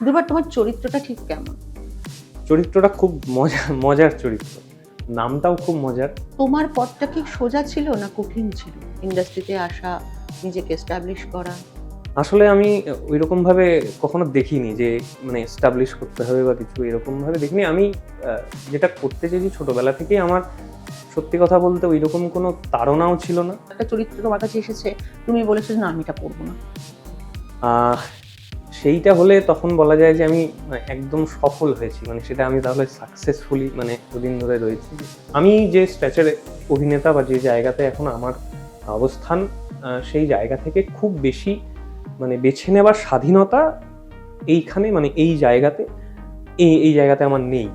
দুবার তোমার চরিত্রটা ঠিক কেমন? চরিত্রটা খুব মজার চরিত্র। নামটাও খুব মজার। তোমার পথটা কি সোজা ছিল না কঠিন ছিল? ইন্ডাস্ট্রিতে আসা, নিজেকে এস্টাবলিশ করা? আসলে আমি ঐরকমভাবে কখনো দেখিনি যে মানে এস্টাবলিশ করতে হবে বা কিছু এরকমভাবে দেখিনি। আমি যেটা করতে চেয়েছি ছোটবেলা থেকেই আমার সত্যি কথা বলতে ঐরকম কোনো তাড়নাও ছিল না। একটা চরিত্র তোমার কাছে এসেছে, তুমি বলেছো যে, "না, আমি এটা করব না।" আহ সেইটা হলে তখন বলা যায় যে আমি একদম সফল হয়েছি। মানে সেটা আমি তাহলে সাকসেসফুলি মানে এতদিন ধরে রয়েছি। আমি যে স্ট্যাচারে অভিনেতা বা যে জায়গাতে এখন আমার অবস্থান, সেই জায়গা থেকে খুব বেশি মানে বেছে নেওয়ার স্বাধীনতা এইখানে মানে এই জায়গাতে আমার নেই।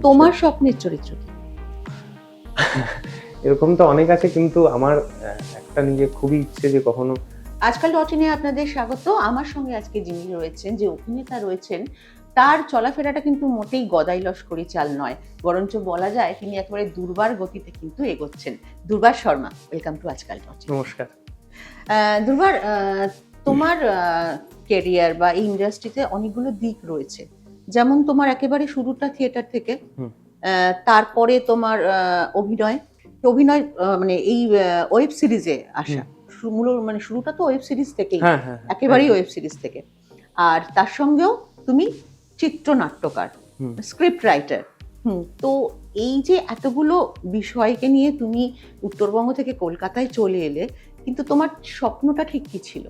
তোমার স্বপ্নের চরিত্র কি? এরকম তো অনেক আছে, কিন্তু আমার একটা নিজে খুবই ইচ্ছে যে কখনো আজকাল ডট-ইনে আপনাদের স্বাগত। আমার সঙ্গে আজকে যিনি রয়েছেন, যে অভিনেতা রয়েছেন, তার চলাফেরাটা কিন্তু মোটেই গদাই লস্করি চাল নয়। বরঞ্চ বলা যায় তিনি একেবারে দুর্বার গতিতে কিন্তু এগোচ্ছেন। দুর্বার শর্মা, ওয়েলকাম টু আজকাল ডট-ইন। নমস্কার। দুর্বার, তোমার ক্যারিয়ার বা এই ইন্ডাস্ট্রিতে অনেকগুলো দিক রয়েছে। যেমন তোমার একেবারে শুরুটা থিয়েটার থেকে, হুম। তারপরে তোমার অভিনয়। অভিনয় মানে এই ওয়েব সিরিজে আসা। মানে শুরুটা তো ওয়েব সিরিজ থেকেই, হ্যাঁ, হ্যাঁ, হ্যাঁ, একেবারেই একদম। ওয়েব সিরিজ থেকে। আর তার সঙ্গেও তুমি চিত্রনাট্যকার, হুম। Script writer. তো এই যে এতগুলো বিষয়কে নিয়ে তুমি উত্তরবঙ্গ থেকে কলকাতায় চলে এলে, কিন্তু তোমার স্বপ্নটা ঠিক কি ছিল?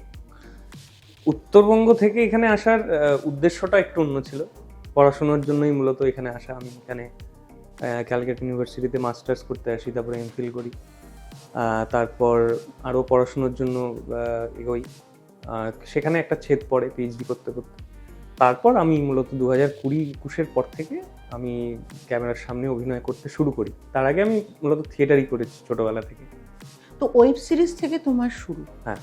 উত্তরবঙ্গ থেকে এখানে আসার উদ্দেশ্যটা একটু অন্য ছিল। পড়াশোনার জন্যই মূলত এখানে আসা। আমি এখানে ক্যালকাটা ইউনিভার্সিটিতে মাস্টার্স করতে আসি, তারপরে এমফিল করি। তারপর আরও পড়াশোনার জন্য এগোই। সেখানে একটা ছেদ পড়ে পিএইচডি করতে করতে। তারপর আমি মূলত 2020-21 পর থেকে আমি ক্যামেরার সামনে অভিনয় করতে শুরু করি। তার আগে আমি মূলত থিয়েটারই করেছি ছোটবেলা থেকে। তো ওয়েব সিরিজ থেকে তোমার শুরু। হ্যাঁ।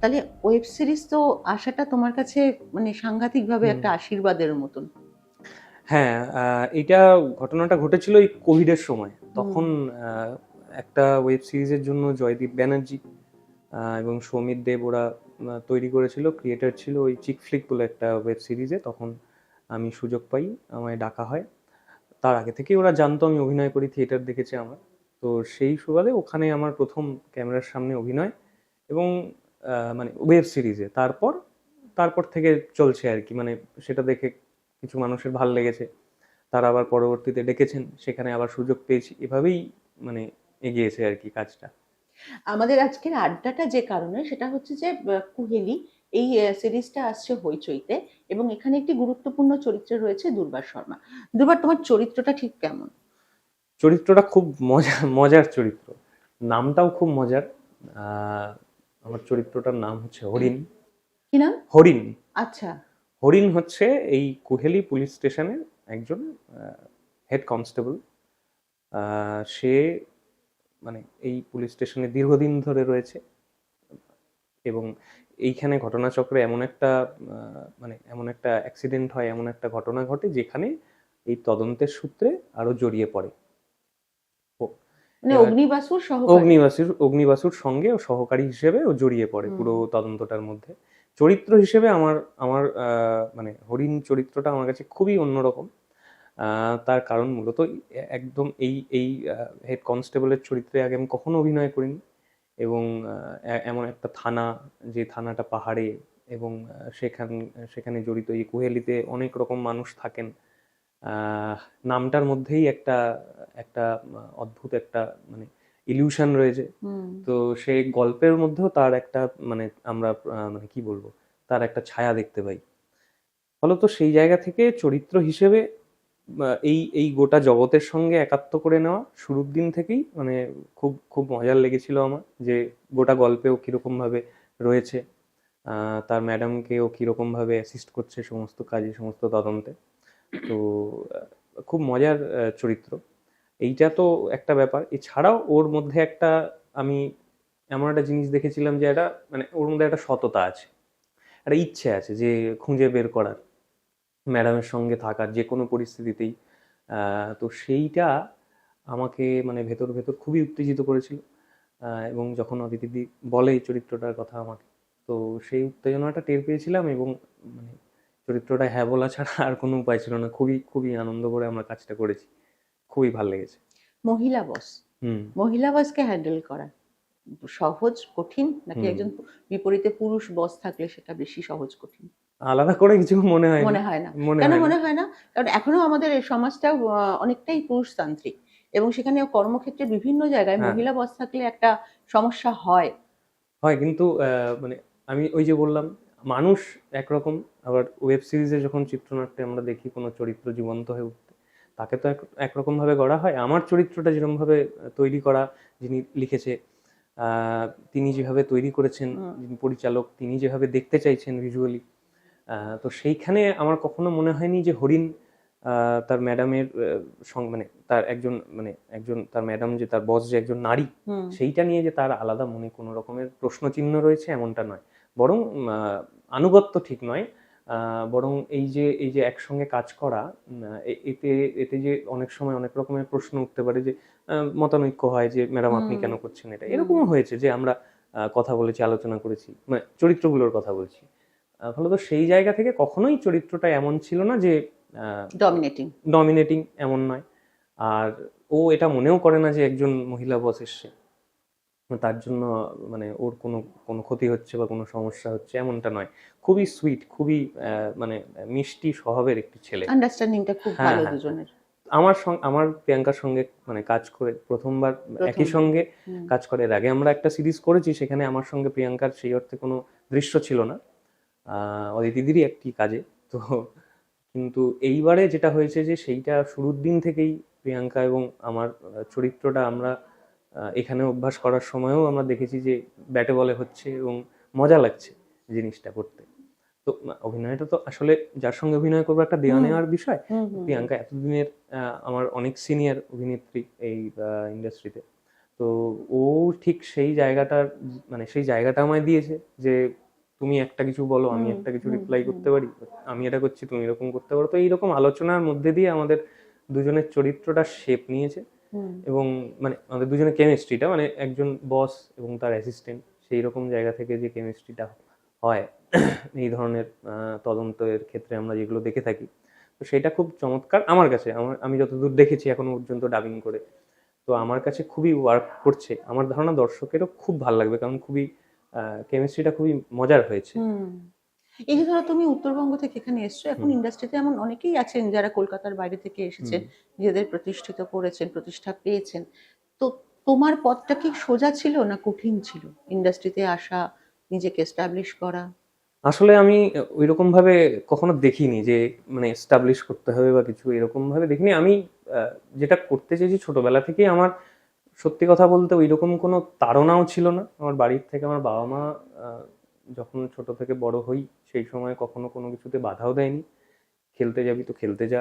তাহলে ওয়েব সিরিজ তো আসাটা তোমার কাছে মানে সাংঘাতিকভাবে হুম। একটা আশীর্বাদের মতন। হ্যাঁ, এইটা ঘটনাটা ঘটেছিল এই কোভিডের সময়। তখন একটা ওয়েব সিরিজের জন্য জয়দীপ ব্যানার্জি এবং সৌমিত দেব ওরা তৈরি করেছিল, ক্রিয়েটর ছিল ওই চিক ফ্লিক বলে একটা ওয়েব সিরিজে। তখন আমি সুযোগ পাই, আমায় ডাকা হয়। তার আগে থেকেই ওরা জানতো আমি অভিনয় করি, থিয়েটার দেখেছে আমার। তো সেই সুবাদে ওখানে আমার প্রথম ক্যামেরার সামনে অভিনয় এবং মানে ওয়েব সিরিজে। তারপর থেকে চলছে আর কি। মানে সেটা দেখে কিছু মানুষের ভাল লেগেছে, তারা আবার পরবর্তীতে ডেকেছেন, সেখানে আবার সুযোগ পেয়েছি। এভাবেই মানে এগিয়েছে আর কি কাজটা। আমাদের আজকের আড্ডাটা যে কারণে, সেটা হচ্ছে যে কুহেলি এই সিরিজটা আসছে হইচইতে, এবং এখানে একটি গুরুত্বপূর্ণ চরিত্রে রয়েছে দুর্বার শর্মা। দুর্বার, তোমার চরিত্রটা ঠিক কেমন? চরিত্রটা খুব মজার চরিত্র। নামটাও খুব মজার। আহ, আমার চরিত্রটার নাম হচ্ছে হরিণ। কি নাম? হরিণ। আচ্ছা। হরিণ হচ্ছে এই কুহেলি পুলিশ স্টেশনের একজন হেড কনস্টেবল। সে মানে এই পুলিশ স্টেশনে দীর্ঘদিন ধরে রয়েছে এবং এইখানে ঘটনাচক্রে এমন একটা অ্যাক্সিডেন্ট হয়, এমন একটা ঘটনা ঘটে যেখানে এই তদন্তের সূত্রে আরো জড়িয়ে পড়ে। মানে এবার অগ্নিবাসুর সহকারী। অগ্নিবাসুর সঙ্গে ও সহকারী হিসেবে ও জড়িয়ে পড়ে পুরো তদন্তটার মধ্যে। চরিত্র হিসেবে আমার আমার মানে হরিণ চরিত্রটা আমার কাছে খুবই অন্যরকম। তার কারণ মূলত একদম এই এই হেড কনস্টেবলের চরিত্রে আগে আমি কখনো অভিনয় করিনি এবং এমন একটা থানা, যে থানাটা পাহাড়ে এবং সেখানে জড়িত এই কুহেলিতে অনেক রকম মানুষ থাকেন। নামটার মধ্যেই একটা একটা অদ্ভুত একটা মানে ইলিউশন রয়েছে। তো সেই গল্পের মধ্যেও তার একটা মানে আমরা মানে কি বলবো, তার একটা ছায়া দেখতে পাই। ফলত সেই জায়গা থেকে চরিত্র হিসেবে এই এই গোটা জগতের সঙ্গে একাত্ম করে নেওয়া শুরুর দিন থেকেই মানে খুব খুব মজার লেগেছিল আমার, যে গোটা গল্পেও কিরকম ভাবে রয়েছে, তার ম্যাডামকে ও কিরকম ভাবে অ্যাসিস্ট করছে সমস্ত কাজে, সমস্ত তদন্তে। তো খুব মজার চরিত্র। এইটা তো একটা ব্যাপার। এছাড়াও ওর মধ্যে একটা আমি এমন একটা জিনিস দেখেছিলাম যে একটা মানে ওর মধ্যে একটা সততা আছে, একটা ইচ্ছে আছে যে খুঁজে বের করার, ম্যাডামের সঙ্গে থাকার যে কোনো পরিস্থিতিতেই। তো সেইটা আমাকে মানে ভেতর ভেতর খুবই উত্তেজিত করেছিল। এবং যখন অদিতিদি বলে এই চরিত্রটার কথা আমাকে, তো সেই উত্তেজনাটা টের পেয়েছিলাম, এবং মানে চরিত্রটা হ্যাঁ বলা ছাড়া আর কোনো উপায় ছিল না। খুবই খুবই আনন্দ করে আমরা কাজটা করেছি, খুবই ভালো লেগেছে। মহিলা বস, হুম মহিলা বসকে হ্যান্ডেল করা সহজ কঠিন, নাকি হুম। একজন বিপরীতে পুরুষ বস থাকলে সেটা বেশি সহজ কঠিন? আলাদা করে কিছু মনে হয় না। মনে হয় না? মনে কেন হয় না। মনে হয় না? কারণ এখনো আমাদের এই সমাজটা অনেকটাই পুরুষতান্ত্রিক, এবং সেখানে কর্মক্ষেত্রে বিভিন্ন জায়গায় হ্যাঁ, মহিলা বস থাকলে একটা সমস্যা হয়। হয় কিন্তু মানে আমি ওই যে বললাম, মানুষ একরকম, আবার ওয়েব সিরিজে যখন চিত্রনাট্যে আমরা দেখি কোনো চরিত্র জীবন্ত হয়ে উঠতে, তাকে তো একরকম ভাবে গড়া হয়। আমার চরিত্রটা যেরকম ভাবে তৈরি করা, যিনি লিখেছে, আহ, তিনি যেভাবে তৈরি করেছেন, হুম, যিনি পরিচালক, তিনি যেভাবে দেখতে চাইছেন ভিজুয়ালি, তো সেইখানে আমার কখনো মনে হয়নি যে হরিণ তার ম্যাডামের মানে তার একজন, মানে একজন তার ম্যাডাম যে তার বস যে একজন নারী, হুম, সেইটা নিয়ে যে তার আলাদা মনে কোনো রকমের প্রশ্নচিহ্ন রয়েছে এমনটা নয়। বরং আনুগত্য ঠিক নয়, বরং এই যে একসঙ্গে কাজ করা, এতে এতে যে অনেক সময় অনেক রকমের প্রশ্ন উঠতে পারে, যে মতানৈক্য হয় যে ম্যাডাম আপনি হুম, কেন করছেন এটা, হুম। এরকমও হয়েছে যে আমরা কথা বলেছি, আলোচনা করেছি, মানে চরিত্রগুলোর কথা বলছি। ফলত সেই জায়গা থেকে কখনোই চরিত্রটা এমন ছিল না যে ডমিনেটিং। ডমিনেটিং, এমন নয়। আর ও এটা মনেও করে না যে একজন মহিলা বস এসছে তার জন্য মানে ওর কোনো কোনো ক্ষতি হচ্ছে বা কোনো সমস্যা হচ্ছে, এমনটা নয়। খুবই সুইট, খুবই মানে মিষ্টি স্বভাবের একটি ছেলে। আন্ডারস্ট্যান্ডিংটা খুব হ্যাঁ ভালো হ্যাঁ হ্যাঁ। দুজনের। আমার সঙ্গে, আমার প্রিয়াঙ্কার সঙ্গে মানে কাজ করে প্রথমবার একই প্রথমবার। সঙ্গে হুম, কাজ করে। এর আগে আমরা একটা সিরিজ করেছি, সেখানে আমার সঙ্গে প্রিয়াঙ্কার সেই অর্থে কোনো দৃশ্য ছিল না, অদিতিদেরই একটি কাজে। তো কিন্তু এইবারে যেটা হয়েছে যে সেইটা শুরুর দিন থেকেই প্রিয়াঙ্কা এবং আমার চরিত্রটা আমরা এখানে অভ্যাস করার সময়ও আমরা দেখেছি যে ব্যাটে বলে হচ্ছে এবং মজা লাগছে জিনিসটা করতে। তো অভিনয়টা তো আসলে যার সঙ্গে অভিনয় করবো একটা দেওয়া হুম, নেওয়ার বিষয়। হুম, হুম, হুম। প্রিয়াঙ্কা এতদিনের আমার অনেক সিনিয়র অভিনেত্রী এই ইন্ডাস্ট্রিতে। তো ও ঠিক সেই জায়গাটার, মানে সেই জায়গাটা আমায় দিয়েছে যে তুমি একটা কিছু বলো, আমি হুম, একটা কিছু হুম, রিপ্লাই হুম, করতে পারি, আমি এটা করছি তুমি এরকম করতে পারো। তো এইরকম আলোচনার মধ্যে দিয়ে আমাদের দুজনের চরিত্রটা শেপ নিয়েছে। হুম। এবং মানে আমাদের দুজনের কেমিস্ট্রিটা, মানে একজন বস এবং তার অ্যাসিস্ট্যান্ট, সেই রকম জায়গা থেকে যে কেমিস্ট্রিটা হয় এই ধরনের তদন্তের ক্ষেত্রে আমরা যেগুলো দেখে থাকি, তো সেটা খুব চমৎকার আমার কাছে। আমি যতদূর দেখেছি এখনো পর্যন্ত ডাবিং করে, তো আমার কাছে খুবই ওয়ার্ক করছে। আমার ধারণা দর্শকেরও খুব ভালো লাগবে, কারণ খুবই কেমিস্ট্রিটা খুবই মজার হয়েছে। হুম। এই যে ধরো তুমি উত্তরবঙ্গ থেকে এখানে এসছো, এখন হুম ইন্ডাস্ট্রিতে এমন অনেকেই আছেন যারা কলকাতার বাইরে থেকে হুম। এসেছেন, নিজেদের প্রতিষ্ঠিত করেছেন, প্রতিষ্ঠা পেয়েছেন। তো তোমার পথটা কি সোজা ছিল না কঠিন ছিল ইন্ডাস্ট্রিতে আসা, নিজেকে এস্টাবলিশ করা? আসলে আমি ওইরকম ভাবে কখনো দেখিনি যে মানে এস্টাবলিশ করতে হবে বা কিছু, এরকম ভাবে দেখিনি আমি। যেটা করতে চেয়েছি ছোটবেলা থেকেই, আমার সত্যি কথা বলতে ওইরকম কোনো তাড়নাও ছিল না আমার বাড়ির থেকে। আমার বাবা মা আহ, যখন ছোট থেকে বড় হই সেই সময় কখনো কোনো কিছুতে বাধাও দেয়নি। খেলতে যাবি তো খেলতে যা,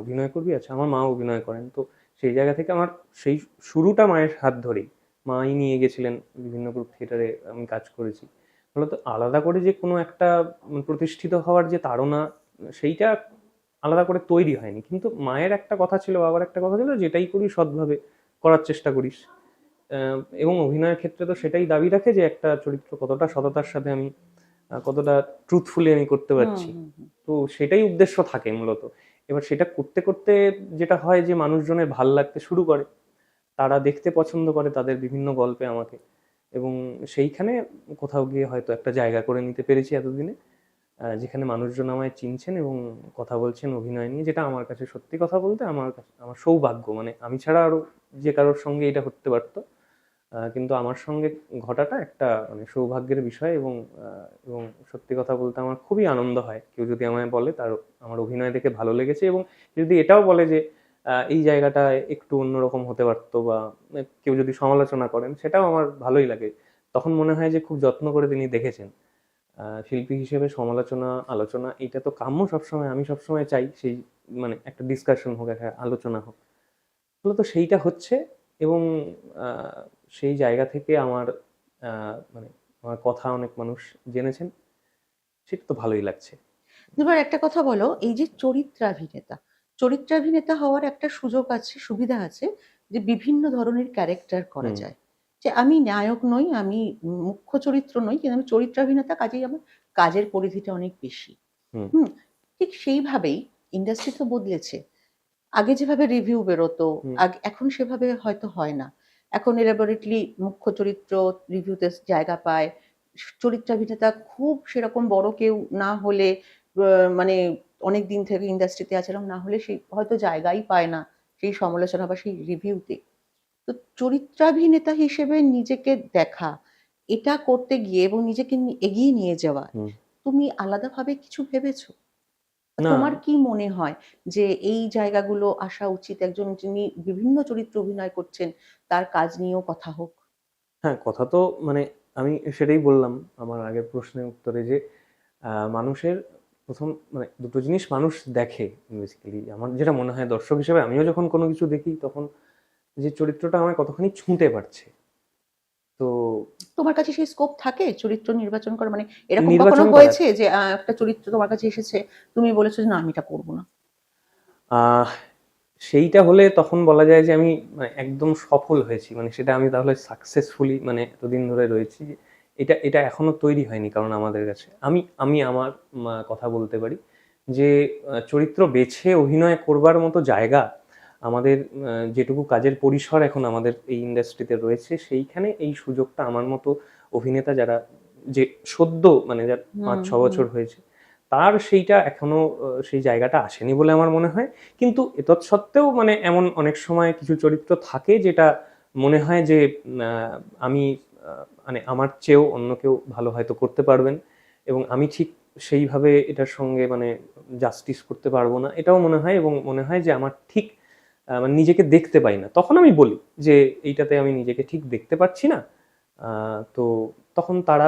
অভিনয় করবি, আচ্ছা। আমার মা অভিনয় করেন, তো সেই জায়গা থেকে আমার সেই শুরুটা মায়ের হাত ধরেই। মাই নিয়ে গেছিলেন বিভিন্ন গ্রুপ থিয়েটারে, আমি কাজ করেছি। ফলত আলাদা করে যে কোনো একটা প্রতিষ্ঠিত হওয়ার যে তাড়না, সেইটা আলাদা করে তৈরি হয়নি। কিন্তু মায়ের একটা কথা ছিল, বাবার একটা কথা ছিল, যেটাই করি সৎভাবে করার চেষ্টা করিস। এবং অভিনয়ের ক্ষেত্রে তো সেটাই দাবি রাখে যে একটা চরিত্র কতটা সততার সাথে আমি কতটা ট্রুথফুলি আমি করতে হুম, পারছি। হুম, হুম, তো সেটাই উদ্দেশ্য থাকে মূলত। এবার সেটা করতে করতে যেটা হয় যে মানুষজনের ভাল লাগতে শুরু করে, তারা দেখতে পছন্দ করে তাদের বিভিন্ন গল্পে আমাকে, এবং সেইখানে কোথাও গিয়ে হয়তো একটা জায়গা করে নিতে পেরেছি এতদিনে, যেখানে মানুষজন আমায় চিনছেন এবং কথা বলছেন অভিনয় নিয়ে, যেটা আমার কাছে সত্যি কথা বলতে আমার কাছে আমার সৌভাগ্য। মানে আমি ছাড়া আরো যে কারোর সঙ্গে এটা হতে পারতো, কিন্তু আমার সঙ্গে ঘটাটা একটা মানে সৌভাগ্যের বিষয়। এবং সত্যি কথা বলতে আমার খুবই আনন্দ হয় কেউ যদি আমায় বলে তার আমার অভিনয় দেখে ভালো লেগেছে, এবং যদি এটাও বলে যে এই জায়গাটা একটু অন্যরকম হতে পারতো, বা কেউ যদি সমালোচনা করেন, সেটাও আমার ভালোই লাগে। তখন মনে হয় যে খুব যত্ন করে তিনি দেখেছেন। শিল্পী হিসেবে সমালোচনা, আলোচনা, এটা তো কাম্য সবসময়। আমি সবসময় চাই সেই মানে একটা ডিসকাশন হোক, একটা আলোচনা হোক। মূলত সেইটা হচ্ছে। এবং আহ, সেই জায়গা থেকে আমার মানে আমার কথা অনেক মানুষ জেনেছেন, সেটা তো ভালোই লাগছে। এবার একটা কথা বলো, এই যে চরিত্রাভিনেতা, চরিত্রাভিনেতা হওয়ার একটা সুযোগ আছে, সুবিধা আছে, যে বিভিন্ন ধরনের ক্যারেক্টার করা হুম যায়। যে আমি নায়ক নই, আমি মুখ্য চরিত্র নই, কিন্তু আমি চরিত্রাভিনেতা, কাজেই আমার কাজের পরিধিটা অনেক বেশি। হুম হুম, ঠিক সেইভাবেই ইন্ডাস্ট্রি তো বদলেছে। আগে যেভাবে রিভিউ বেরোতো, হুম এখন সেভাবে হয়তো হয় না। এখন এলাবোরেটলি মুখ্য চরিত্র রিভিউতে জায়গা পায়। চরিত্রাভিনেতা খুব সেরকম বড় কেউ না হলে, মানে অনেক দিন থেকে ইন্ডাস্ট্রিতে আছে এরকম না হলে সে হয়তো জায়গাই পায় না সেই সমালোচনা বা সেই রিভিউতে। তো চরিত্রাভিনেতা হিসেবে নিজেকে দেখা, এটা করতে গিয়ে এবং নিজেকে এগিয়ে নিয়ে যাওয়া, হুম তুমি আলাদাভাবে কিছু ভেবেছো? না তোমার কি মনে হয় যে এই জায়গাগুলো আসা উচিত একজন যিনি বিভিন্ন চরিত্রে অভিনয় করছেন, তার কাজ নিয়েও কথা হোক? হ্যাঁ, কথা তো মানে আমি সেটাই বললাম আমার আগের প্রশ্নের উত্তরে যে মানুষের প্রথম মানে দুটো জিনিস মানুষ দেখে বেসিক্যালি। আমার যেটা মনে হয় দর্শক হিসেবে আমিও যখন কোনো কিছু দেখি তখন যে চরিত্রটা আমায় কতখানি ছুঁতে পারছে। তো তোমার কাছে সেই স্কোপ থাকে চরিত্র নির্বাচন করা? মানে এরকম কখনো নির্বাচন করার হয়েছে যে একটা চরিত্র তোমার কাছে এসেছে, তুমি বলেছো যে না আমি এটা করবো না? আহ সেইটা হলে তখন বলা যায় যে আমি মানে একদম সফল হয়েছি, মানে সেটা আমি তাহলে সাকসেসফুলি মানে এতদিন ধরে রয়েছি। এটা এটা এখনো তৈরি হয়নি কারণ আমাদের কাছে আমি আমি আমার কথা বলতে পারি যে চরিত্র বেছে অভিনয় করবার মতো জায়গা আমাদের, যেটুকু কাজের পরিসর এখন আমাদের এই ইন্ডাস্ট্রিতে রয়েছে সেইখানে এই সুযোগটা আমার মতো অভিনেতা যারা যে সদ্য মানে যার হুম 5-6 হুম বছর হয়েছে তার সেইটা এখনো সেই জায়গাটা আসেনি বলে আমার মনে হয়। কিন্তু এতৎসত্ত্বেও মানে এমন অনেক সময় কিছু চরিত্র থাকে যেটা মনে হয় যে আমি মানে আমার চেয়েও অন্য কেউ ভালো হয়তো করতে পারবেন এবং আমি ঠিক সেইভাবে এটার সঙ্গে মানে জাস্টিস করতে পারবো না, এটাও মনে হয়। এবং মনে হয় যে আমার ঠিক মানে নিজেকে দেখতে পাই না, তখন আমি বলি যে এইটাতে আমি নিজেকে ঠিক দেখতে পাচ্ছি না। তো তখন তারা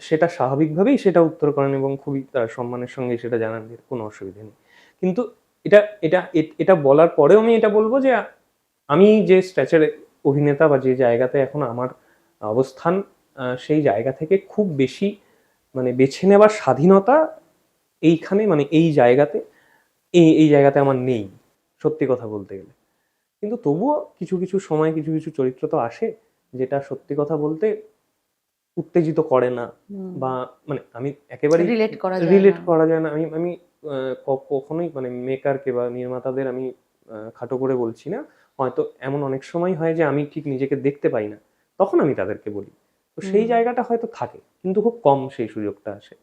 সেটা স্বাভাবিকভাবেই সেটা উত্তর করেন এবং খুবই তারা সম্মানের সঙ্গে সেটা জানান যে কোনো অসুবিধা নেই। কিন্তু এটা এটা এটা বলার পরেও আমি এটা বলবো যে আমি যে স্ট্যাচারে অভিনেতা বা যে জায়গাতে এখন আমার অবস্থান, সেই জায়গা থেকে খুব বেশি মানে বেছে নেওয়ার স্বাধীনতা এইখানে মানে এই জায়গাতে এই জায়গাতে আমার নেই, সত্যি কথা বলতে গেলে। কিন্তু তবুও কিছু কিছু সময় কিছু কিছু চরিত্র তো আসে যেটা সত্যি কথা বলতে উত্তেজিত করে না হুম, বা মানে আমি একেবারেই রিলেট করা যায় রিলেট না। করা যায় না। আমি আমি কখনোই মানে মেকারকে বা নির্মাতাদের আমি খাটো করে বলছি না। হয়তো এমন অনেক সময় হয় যে আমি ঠিক নিজেকে দেখতে পাই না, তখন আমি তাদেরকে বলি। তো সেই হুম জায়গাটা হয়তো থাকে কিন্তু খুব কম সেই সুযোগটা আসে।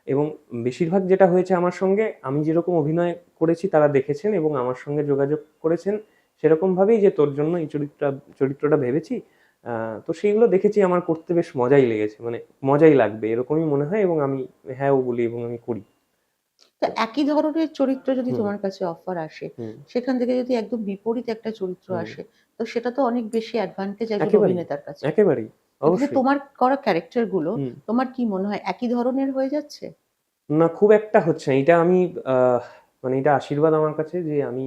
এবং বেশিরভাগ যেটা হয়েছে আমার সঙ্গে, আমি যেরকম অভিনয় করেছি তারা দেখেছেন এবং আমার সঙ্গে যোগাযোগ করেছেন সেরকম ভাবেই যে তোর জন্য এই চরিত্রটা ভেবেছি। তো সেইগুলো দেখেছি আমার করতে বেশ মজাই লেগেছে, মানে মজাই লাগবে এরকমই মনে হয় এবং আমি হ্যাঁও বলি এবং আমি করি। তো একই ধরনের চরিত্র যদি হুম তোমার কাছে অফার আসে, হুম সেখান থেকে যদি একদম বিপরীত একটা চরিত্র হুম আসে, তো সেটা তো অনেক বেশি অ্যাডভান্টেজ একজন একেবারেই অভিনেতার কাছে। একেবারেই এক্ষেত্রে অবশ্যই। তোমার করা ক্যারেক্টার গুলো, হুম তোমার কি মনে হয় একই ধরনের হয়ে যাচ্ছে? না, খুব একটা হচ্ছে না এটা। আমি আহ, মানে এটা আশীর্বাদ আমার কাছে যে আমি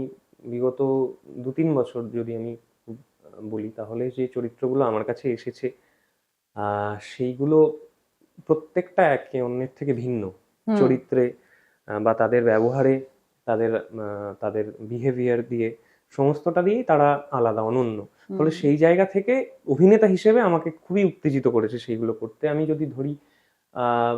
বিগত 2-3 বছর যদি আমি বলি তাহলে যে চরিত্রগুলো আমার কাছে এসেছে সেইগুলো প্রত্যেকটা একে অন্যের থেকে ভিন্ন হুম চরিত্রে, বা তাদের ব্যবহারে, তাদের তাদের বিহেভিয়ার দিয়ে, সমস্তটা দিয়েই তারা আলাদা অনন্য। ফলে হুম সেই জায়গা থেকে অভিনেতা হিসেবে আমাকে খুবই উত্তেজিত করেছে সেইগুলো করতে। আমি যদি ধরি আহ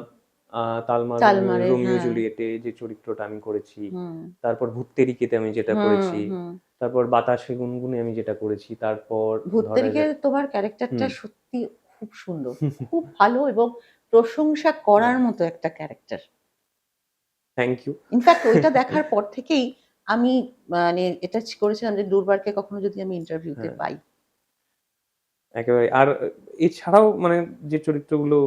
তালমা চালমারে, রোমিও হ্যাঁ। জুলিয়েটে যে চরিত্রটা আমি করেছি, হুম তারপর ভূত্তেরিকেতে আমি যেটা হুম করেছি, হুম তারপর বাতাসে গুনগুনে আমি যেটা করেছি, তারপর ধরা ভূত্তেরিকে যাক তোমার ক্যারেক্টারটা হুম সত্যি খুব সুন্দর, খুব ভালো এবং প্রশংসা করার মতো একটা ক্যারেক্টার। Thank you. ইনফ্যাক্ট ওইটা দেখার পর থেকেই আমি, মানে এটা করেছিলাম যে দুর্বারকে কখনো যদি আমি ইন্টারভিউতে হ্যাঁ, পাই। একেবারে। আর এছাড়াও মানে যে চরিত্রগুলো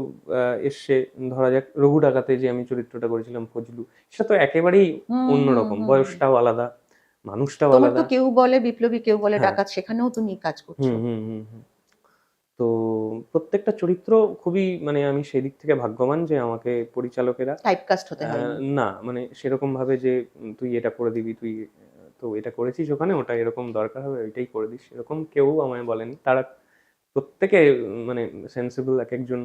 এসছে, ধরা যাক রঘু ডাকাতে যে আমি চরিত্রটা করেছিলাম ফজলু, সেটা তো একেবারেই হুম হুম অন্যরকম, হুম বয়সটাও আলাদা, মানুষটাও তোমার তো আলাদা। কেউ বলে বিপ্লবী, কেউ বলে হ্যাঁ, ডাকাত, সেখানেও তুমি কাজ করছো। হুম হুম হুম হুম। তো প্রত্যেকটা চরিত্র খুবই মানে আমি সেই দিক থেকে ভাগ্যবান যে আমাকে পরিচালকেরা টাইপকাস্ট হতে হয়নি। না মানে সেরকম ভাবে যে তুই এটা করে দিবি, তুই তো এটা করেছিস ওখানে, ওটা এরকম দরকার হবে ওইটাই করে দিস, এরকম কেউ আমায় বলেনি। তারা প্রত্যেকে মানে সেন্সিবল এক একজন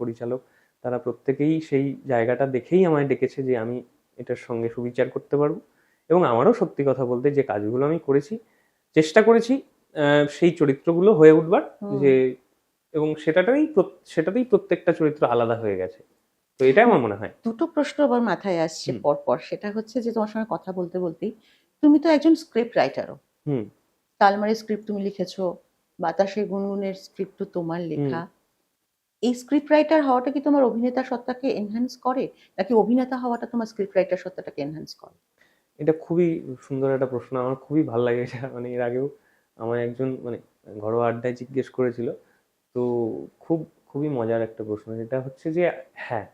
পরিচালক, তারা প্রত্যেকেই সেই জায়গাটা দেখেই আমায় ডেকেছে যে আমি এটার সঙ্গে সুবিচার করতে পারবো। এবং আমারও সত্যি কথা বলতে যে কাজগুলো আমি করেছি চেষ্টা করেছি সেই চরিত্রগুলো হয়ে উঠবার, হুম যে এবং সেটাতেই প্রত্যেকটা চরিত্র আলাদা হয়ে গেছে। তো এটাই আমার মনে হয়। দুটো প্রশ্ন আবার মাথায় আসছে হুম। পরপর, সেটা হচ্ছে যে তোমার সঙ্গে কথা বলতে বলতেই, তুমি তো একজন স্ক্রিপ্ট রাইটারও। হুম। তালমারের স্ক্রিপ্ট তুমি লিখেছো, বাতাসের গুনগুনের স্ক্রিপ্ট তোমার হুম। লেখা। এই স্ক্রিপ্ট রাইটার হওয়াটা কি তোমার অভিনেতা সত্তাকে এনহ্যান্স করে, নাকি অভিনেতা হওয়াটা তোমার স্ক্রিপ্ট রাইটার সত্তাটাকে এনহ্যান্স করে? এটা খুবই সুন্দর একটা প্রশ্ন, আমার খুবই ভালো লাগে এটা। মানে এর আগেও আমার একজন মানে ঘরোয়া আড্ডায় জিজ্ঞেস করেছিল। তো খুব খুবই মজার একটা প্রশ্ন। এটা হচ্ছে যে হ্যাঁ,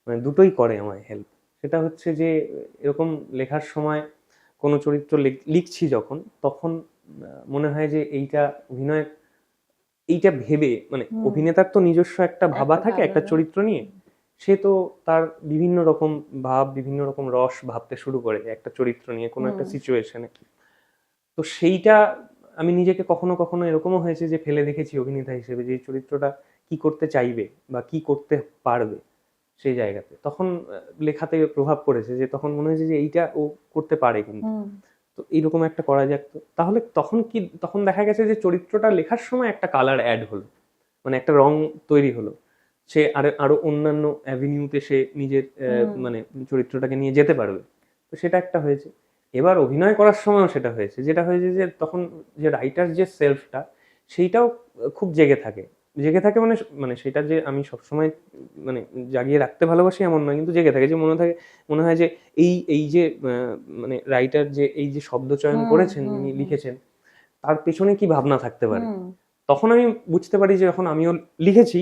মানে দুটোই করে আমায় হেল্প। সেটা হচ্ছে যে এরকম লেখার সময় কোনো চরিত্র লিখছি যখন, তখন মনে হয় যে এইটা ভেবে, মানে হুম। অভিনেতার তো নিজস্ব একটা ভাবা একটা থাকে একটা ভাবনা। চরিত্র নিয়ে। সে তো তার বিভিন্ন রকম ভাব, বিভিন্ন রকম রস ভাবতে শুরু করে একটা চরিত্র নিয়ে, কোনো একটা সিচুয়েশনে। তো সেইটা আমি নিজেকে কখনো কখনো এরকমও হয়েছে যে ফেলে দেখেছি অভিনেতা হিসেবে, যে এই চরিত্রটা কি করতে চাইবে বা কি করতে পারবে সেই জায়গাতে। তখন লেখাতে প্রভাব পড়েছে, যে তখন মনে হয়েছে যে এইটা ও করতে পারে কিন্তু। হুম। তো এইরকম একটা করা যাক তো, তাহলে তখন দেখা গেছে যে চরিত্রটা লেখার সময় একটা কালার অ্যাড হলো, মানে একটা রং তৈরি হলো। সে আরো অন্যান্য অ্যাভিনিউতে সে নিজের মানে চরিত্রটাকে নিয়ে যেতে পারবে। তো সেটা একটা হয়েছে। এবার অভিনয় করার সময়ও সেটা হয়েছে, যেটা হয়েছে যে তখন যে রাইটার যে সেলফটা, সেইটাও খুব জেগে থাকে মানে মানে সেটা যে আমি সবসময় মানে জাগিয়ে রাখতে ভালোবাসি এমন নয়, কিন্তু জেগে থাকে, যে মনে হয় যে এই যে মানে রাইটার যে এই যে শব্দ চয়ন করেছেন, যিনি লিখেছেন, তার পেছনে কি ভাবনা থাকতে পারে। তখন আমি বুঝতে পারি যে যখন আমিও লিখেছি,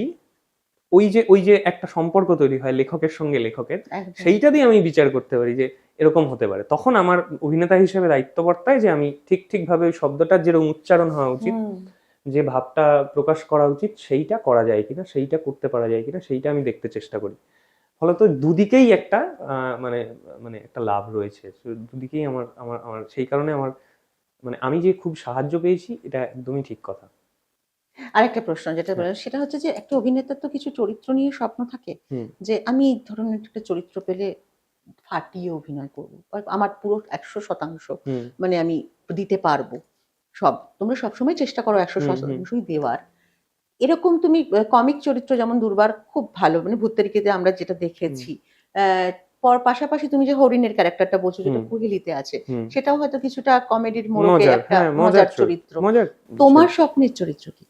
ওই যে একটা সম্পর্ক তৈরি হয় লেখকের সঙ্গে লেখকের, সেইটা দিয়ে আমি বিচার করতে পারি যে এরকম হতে পারে। তখন আমার অভিনেতা হিসেবে দায়িত্ব বর্তায় যে আমি ঠিক ভাবে ওই শব্দটার যেরকম উচ্চারণ হওয়া উচিত, যে ভাবটা প্রকাশ করা উচিত, সেইটা করা যায় কিনা, সেইটা করতে পারা যায় কিনা, সেইটা আমি দেখতে চেষ্টা করি। ফলত দুদিকেই একটা মানে মানে একটা লাভ রয়েছে। দুদিকেই আমার আমার আমার সেই কারণে আমার মানে আমি যে খুব সাহায্য পেয়েছি, এটা একদমই ঠিক কথা। আরেকটা প্রশ্ন যেটা বললাম, সেটা হচ্ছে যে একটা অভিনেতার তো কিছু চরিত্র নিয়ে স্বপ্ন থাকে, যে আমি এই ধরনের একটা চরিত্র পেলে ফাটিয়ে অভিনয় করবো, আমার পুরো 100% মানে আমি দিতে পারবো। তোমরা সবসময় চেষ্টা করো 100%ই দেওয়ার। এরকম তুমি কমিক চরিত্র যেমন দুর্বার খুব ভালো, মানে ভূতেরিকিতে আমরা যেটা দেখেছি, পাশাপাশি তুমি যে হরিণের ক্যারেক্টারটা বলছো, যেটা কুহেলিতে আছে, সেটাও হয়তো কিছুটা কমেডির মোড়কে একটা মজার চরিত্র। তোমার স্বপ্নের চরিত্র কি?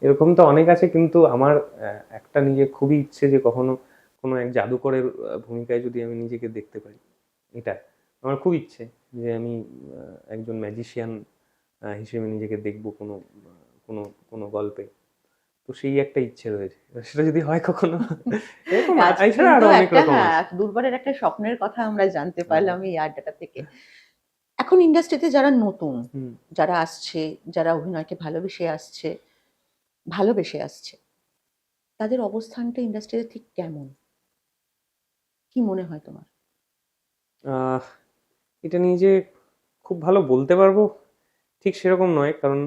এরকম তো অনেক আছে, কিন্তু আমার একটা নিজে খুবই ইচ্ছে যে কখনো কোনো এক জাদুকরের ভূমিকায় যদি আমি নিজেকে দেখতে পারি। এটা আমার খুব ইচ্ছে, যে আমি একজন ম্যাজিশিয়ান হিসেবে নিজেকে দেখবো কোনো কোনো কোনো গল্পে। তো সেই একটা ইচ্ছে রয়েছে, সেটা যদি হয় কখনো। এরকম আজকে এছাড়া কিন্তু আরো অনেক একটা, রকম হ্যাঁ, আছে। দুর্বারের একটা স্বপ্নের কথা আমরা জানতে পারলাম এই আড্ডাটা থেকে। এখন ইন্ডাস্ট্রিতে যারা নতুন, যারা আসছে, যারা অভিনয়কে ভালোবেসে আসছে, তাদের অবস্থানটা ইন্ডাস্ট্রিতে ঠিক কেমন, কি মনে হয় তোমার? এটা নিয়ে যে খুব ভালো বলতে পারবো ঠিক সেরকম নয়, কারণ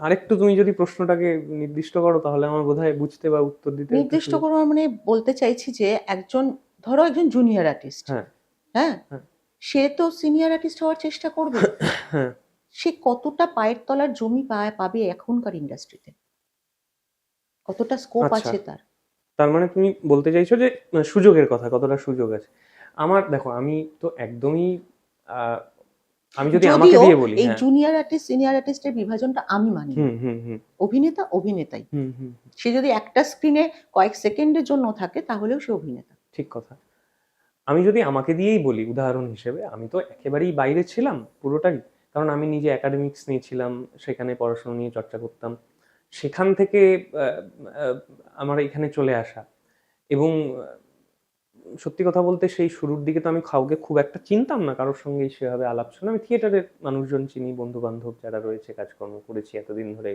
আরেকটু তুমি যদি প্রশ্নটাকে নির্দিষ্ট করো, তাহলে আমার বোধহয় বুঝতে বা উত্তর দিতে একটু নির্দিষ্ট করে মানে বলতে চাইছি যে ধরো একজন জুনিয়র আর্টিস্ট, হ্যাঁ, সে তো সিনিয়র আর্টিস্ট হওয়ার চেষ্টা করবে। সে কতটা পায়ের তলার জমি পাবে এখনকার ইন্ডাস্ট্রিতে, কতটা স্কোপ আছে তার? তার মানে তুমি বলতে চাইছো যে সুযোগের কথা, কতটা সুযোগ আছে। দেখো, আমি তো একদমই আমি যদি আমাকে দিয়ে বলি, এই জুনিয়র আর্টিস্ট সিনিয়র আর্টিস্টের বিভাজনটা আমি মানি। অভিনেতা অভিনেতাই, সে যদি একটা স্ক্রিনে কয়েক সেকেন্ডের জন্য থাকে তাহলেও সে অভিনেতা। ঠিক কথা। আমি যদি আমাকে দিয়েই বলি উদাহরণ হিসেবে, আমি তো একেবারেই বাইরে ছিলাম পুরোটাই, কারণ আমি নিজে একাডেমিক্স নিয়েছিলাম, সেখানে পড়াশোনা নিয়ে চর্চা করতাম, সেখান থেকে আমার এখানে চলে আসা। এবং সত্যি কথা বলতে সেই শুরুর দিকে তো আমি কাউকে খুব একটা চিনতাম না, কারোর সঙ্গেই সেভাবে আলাপ ছিল। আমি থিয়েটারের মানুষজন চিনি, বন্ধু বান্ধব যারা রয়েছে, কাজকর্ম করেছি এতদিন ধরে।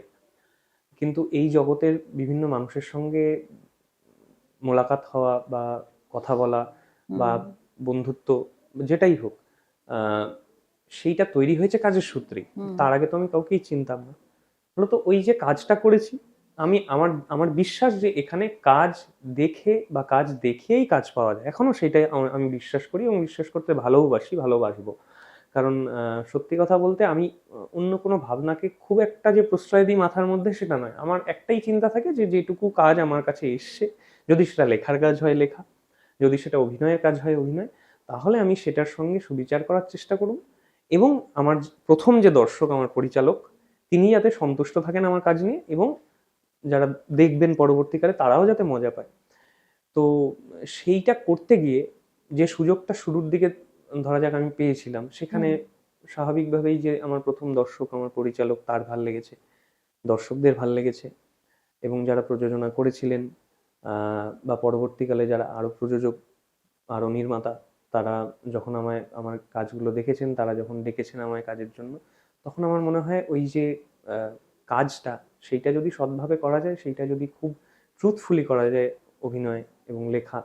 কিন্তু এই জগতের বিভিন্ন মানুষের সঙ্গে মোলাকাত হওয়া বা কথা বলা বা বন্ধুত্ব যেটাই হোক, সেইটা তৈরি হয়েছে কাজের সূত্রেই। তার আগে তো আমি কাউকেই চিনতাম না। মূলত ওই যে কাজটা করেছি, আমার বিশ্বাস যে এখানে কাজ দেখে বা কাজ দেখিয়েই কাজ পাওয়া যায়, এখনো সেটাই আমি বিশ্বাস করি এবং বিশ্বাস করতে ভালোবাসবো। কারণ সত্যি কথা বলতে আমি অন্য কোনো ভাবনাকে খুব একটা যে প্রশ্রয় দিই মাথার মধ্যে সেটা নয়। আমার একটাই চিন্তা থাকে যে যেটুকু কাজ আমার কাছে এসছে, যদি সেটা লেখার কাজ হয় লেখা, যদি সেটা অভিনয়ের কাজ হয় অভিনয়, তাহলে আমি সেটার সঙ্গে সুবিচার করার চেষ্টা করব। এবং আমার প্রথম যে দর্শক, আমার পরিচালক, তিনি যাতে সন্তুষ্ট থাকেন আমার কাজ নিয়ে, এবং যারা দেখবেন পরবর্তীকালে তারাও যাতে মজা পায়। তো সেইটা করতে গিয়ে যে সুযোগটা শুরুর দিকে ধরা যাক আমি পেয়েছিলাম, সেখানে স্বাভাবিকভাবেই যে আমার প্রথম দর্শক, আমার পরিচালক, তার ভাল লেগেছে, দর্শকদের ভাল লেগেছে, এবং যারা প্রযোজনা করেছিলেন বা পরবর্তীকালে যারা আরো প্রযোজক, আরো নির্মাতা, তারা যখন আমায় আমার কাজগুলো দেখেছেন, তারা যখন ডেকেছেন আমায় কাজের জন্য, তখন আমার মনে হয় ওই যে কাজটা, সেইটা যদি সৎভাবে করা যায়, সেইটা যদি খুব ট্রুথফুলি করা যায়, অভিনয় এবং লেখা,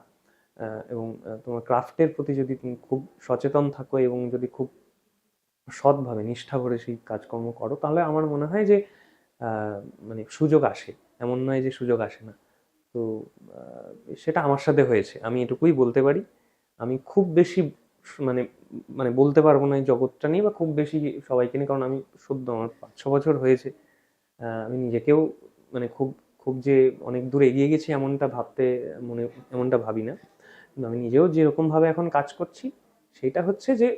এবং তোমার ক্রাফটের প্রতি যদি তুমি খুব সচেতন থাকো এবং যদি খুব সৎভাবে নিষ্ঠা ভরে সেই কাজকর্ম করো, তাহলে আমার মনে হয় যে মানে সুযোগ আসে, এমন নয় যে সুযোগ আসে না। তো সেটা আমার সাথে হয়েছে, আমি এটুকুই বলতে পারি। আমি খুব বেশি মানে মানে বলতে পারবো না এই জগৎটা নিয়ে, বা খুব বেশি সবাইকে নিয়ে, কারণ আমি সদ্য আমার 5-6 বছর হয়েছে। আমি নিজেকেও মানে খুব খুব যে অনেক দূর এগিয়ে গেছি এমনটা এমনটা ভাবি না। কিন্তু আমি নিজেও যেরকম ভাবে এখন কাজ করছি, সেটা হচ্ছে যে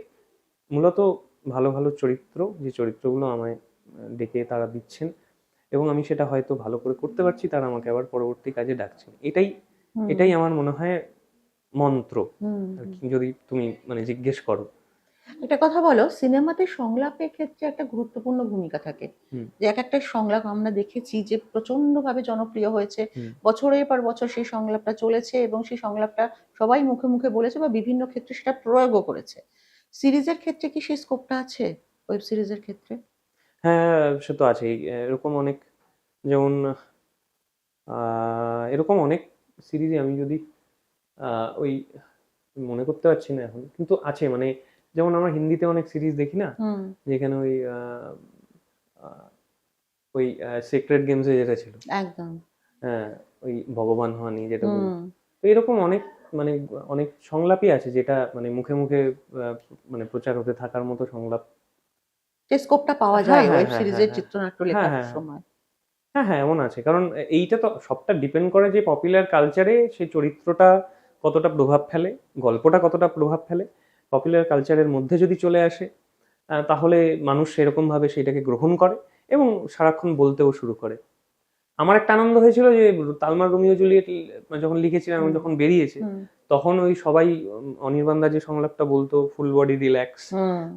মূলত ভালো ভালো চরিত্র, যে চরিত্রগুলো আমায় ডেকে তারা দিচ্ছেন, এবং আমি সেটা হয়তো ভালো করে করতে পারছি, তারা আমাকে আবার পরবর্তী কাজে ডাকছেন। এটাই আমার মনে হয় মন্ত্র আর কি, যদি তুমি মানে জিজ্ঞেস করো। একটা কথা বলো, সিনেমাতে সংলাপের ক্ষেত্রে একটা গুরুত্বপূর্ণ ভূমিকা থাকে। যে এক একটা সংলাপ আমরা দেখেছি যে প্রচন্ড ভাবে জনপ্রিয় হয়েছে, বছরের পর বছর সেই সংলাপটা চলেছে, এবং সেই সংলাপটা সবাই মুখে মুখে বলেছে বা বিভিন্ন ক্ষেত্রে সেটা প্রয়োগও করেছে। সিরিজের ক্ষেত্রে কি সেই স্কোপটা আছে, ওয়েব সিরিজের ক্ষেত্রে? হ্যাঁ, সে তো আছেই। এরকম অনেক, যেমন এরকম অনেক সিরিজে আমি যদি ওই মনে করতে পারছি না এখন, কিন্তু আছে। মানে যেমন আমরা হিন্দিতে অনেক সিরিজ দেখি না, যেখানে ওই সিক্রেট গেমসে যেটা ছিল, একদম, হ্যাঁ, ওই ভগবান হওয়ানি যেটা বলি, তো এরকম অনেক মানে অনেক সংলাপই আছে যেটা মানে মুখে মুখে মানে প্রচার হতে থাকার মতো সংলাপ। যে স্কোপটা পাওয়া হ্যাঁ যায় হ্যাঁ ওয়েব হ্যাঁ হ্যাঁ সিরিজের হ্যাঁ চিত্রনাট্য হ্যাঁ লেখার হ্যাঁ হ্যাঁ সময়। হ্যাঁ হ্যাঁ এমন আছে, কারণ এইটা তো সবটা ডিপেন্ড করে যে পপুলার কালচারে সেই চরিত্রটা কতটা প্রভাব ফেলে, গল্পটা কতটা প্রভাব ফেলে। পপুলার কালচারের মধ্যে যদি চলে আসে, তাহলে মানুষ সেরকম ভাবে সেটাকে গ্রহণ করে এবং সারাক্ষণ বলতেও শুরু করে। আমার একটা আনন্দ হয়েছিল যে তালমার রোমিও জুলিয়েট যখন লিখেছিলাম, যখন বেরিয়েছে, তখন ওই সবাই অনির্বাণ দা যে সংলাপটা বলতো, ফুল বডি রিল্যাক্স,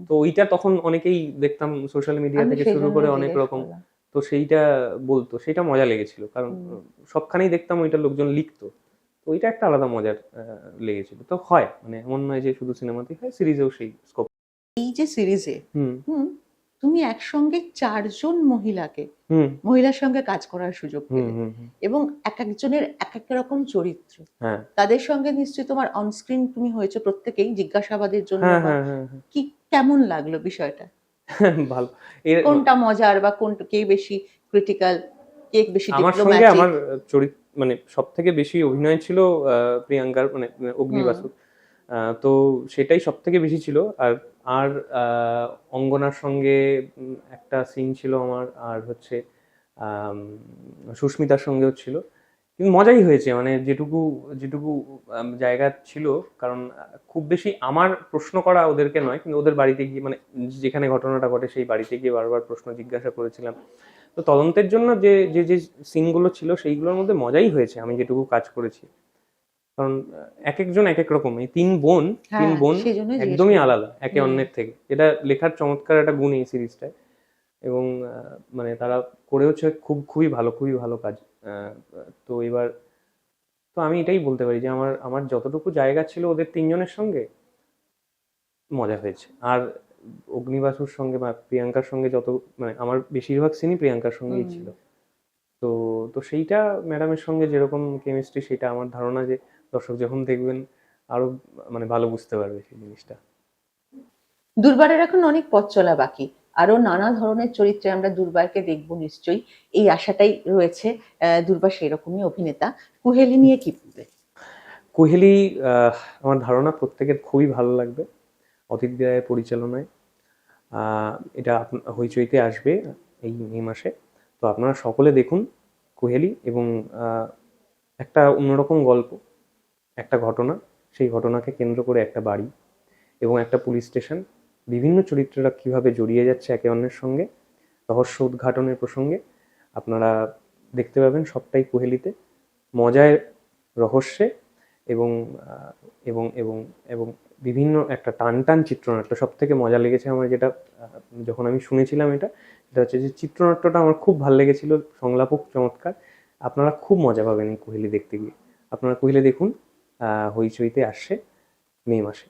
তো ওইটা তখন অনেকেই দেখতাম সোশ্যাল মিডিয়া থেকে শুরু করে অনেক রকম, তো সেইটা বলতো, সেটা মজা লেগেছিল, কারণ সবখানেই দেখতাম ওইটা লোকজন লিখতো, তো ওইটা একটা আলাদা মজার লেগেছিল। তো হয়, মানে এমন নয় যে শুধু সিনেমাতেই হয়, সিরিজেও সেই স্কোপ। এই যে সিরিজে তুমি একসঙ্গে 4 জন মহিলার সঙ্গে কাজ করার সুযোগ পেলে, এবং এক একজনের এক এক রকম চরিত্র, তাদের সঙ্গে নিশ্চয়ই তোমার অনস্ক্রিন তুমি হয়েছে প্রত্যেকেই জিজ্ঞাসাবাদের জন্য, কি কেমন লাগলো বিষয়টা? ভালো। কোনটা মজার, বা কোনটা কে বেশি ক্রিটিক্যাল, কে বেশি আমার সঙ্গে আমার চরিত্র মানে সব থেকে বেশি অভিনয় ছিল প্রিয়াঙ্কার, মানে অগ্নি বাসুর, তো সেটাই সব থেকে বেশি ছিল। আর আর অঙ্গনার সঙ্গে একটা সিন ছিল আমার, আর হচ্ছে সুস্মিতার সঙ্গেও ছিল, কিন্তু মজাই হয়েছে, মানে যেটুকু যেটুকু জায়গা ছিল। কারণ খুব বেশি আমার প্রশ্ন করা ওদেরকে নয়, কিন্তু ওদের বাড়িতে গিয়ে, মানে যেখানে ঘটনাটা ঘটে সেই বাড়িতে গিয়ে বারবার প্রশ্ন জিজ্ঞাসা করেছিলাম। তো তদন্তের জন্য যে যে যে সিনগুলো ছিল সেইগুলোর মধ্যে মজাই হয়েছে আমি যেটুকু কাজ করেছি। কারণ এক একজন এক এক রকম, এই 3 বোন একদমই আলাদা একে অন্যের থেকে, এটা লেখার চমৎকার একটা গুণ এই সিরিজটায়। এবং মানে তারা করেওছে খুবই ভালো কাজ। তো এবার তো আমি এটাই বলতে পারি যে আমার যতটুকু জায়গা ছিল ওদের 3 জনের সঙ্গে মজা হয়েছে। আর অগ্নিবাসুর সঙ্গে বা প্রিয়াঙ্কার সঙ্গে যত, মানে আমার বেশিরভাগ সিনই প্রিয়াঙ্কার সঙ্গেই ছিল। তো তো সেইটা ম্যাডামের সঙ্গে যেরকম কেমিস্ট্রি, সেটা আমার ধারণা যে দর্শক যখন দেখবেন আরো মানে ভালো বুঝতে পারবে সেই জিনিসটা। দুর্বারের এখন অনেক পথ চলা বাকি, আরো নানা ধরনের চরিত্রে আমরা দুর্বারকে দেখবো নিশ্চয়ই, এই আশাটাই রয়েছে। দুর্বার সেরকমই অভিনেতা। কুহেলি নিয়ে কি বলবে? কুহেলি আমার ধারণা প্রত্যেকের খুবই ভালো লাগবে, অদিতি রায়ের পরিচালনায়। এটা হইচইতে আসবে এই মে মাসে। তো আপনারা সকলে দেখুন কুহেলি, এবং একটা অন্যরকম গল্প, একটা ঘটনা, সেই ঘটনাকে কেন্দ্র করে একটা বাড়ি এবং একটা পুলিশ স্টেশন, বিভিন্ন চরিত্ররা কিভাবে জড়িয়ে যাচ্ছে একে অন্যের সঙ্গে, রহস্য উদ্ঘাটনের প্রসঙ্গে আপনারা দেখতে পাবেন সবটাই কুহেলিতে, মজায়, রহস্যে, এবং এবং এবং এবং বিভিন্ন একটা টান টান চিত্রনাট্য। সব থেকে মজা লেগেছে আমার যেটা, যখন আমি শুনেছিলাম এটা হচ্ছে যে চিত্রনাট্যটা আমার খুব ভালো লেগেছিল, সংলাপও চমৎকার। আপনারা খুব মজা পাবেন এই কুহেলি দেখতে গিয়ে। আপনারা কুহেলি দেখুন, হইচইতে আসছে মে মাসে।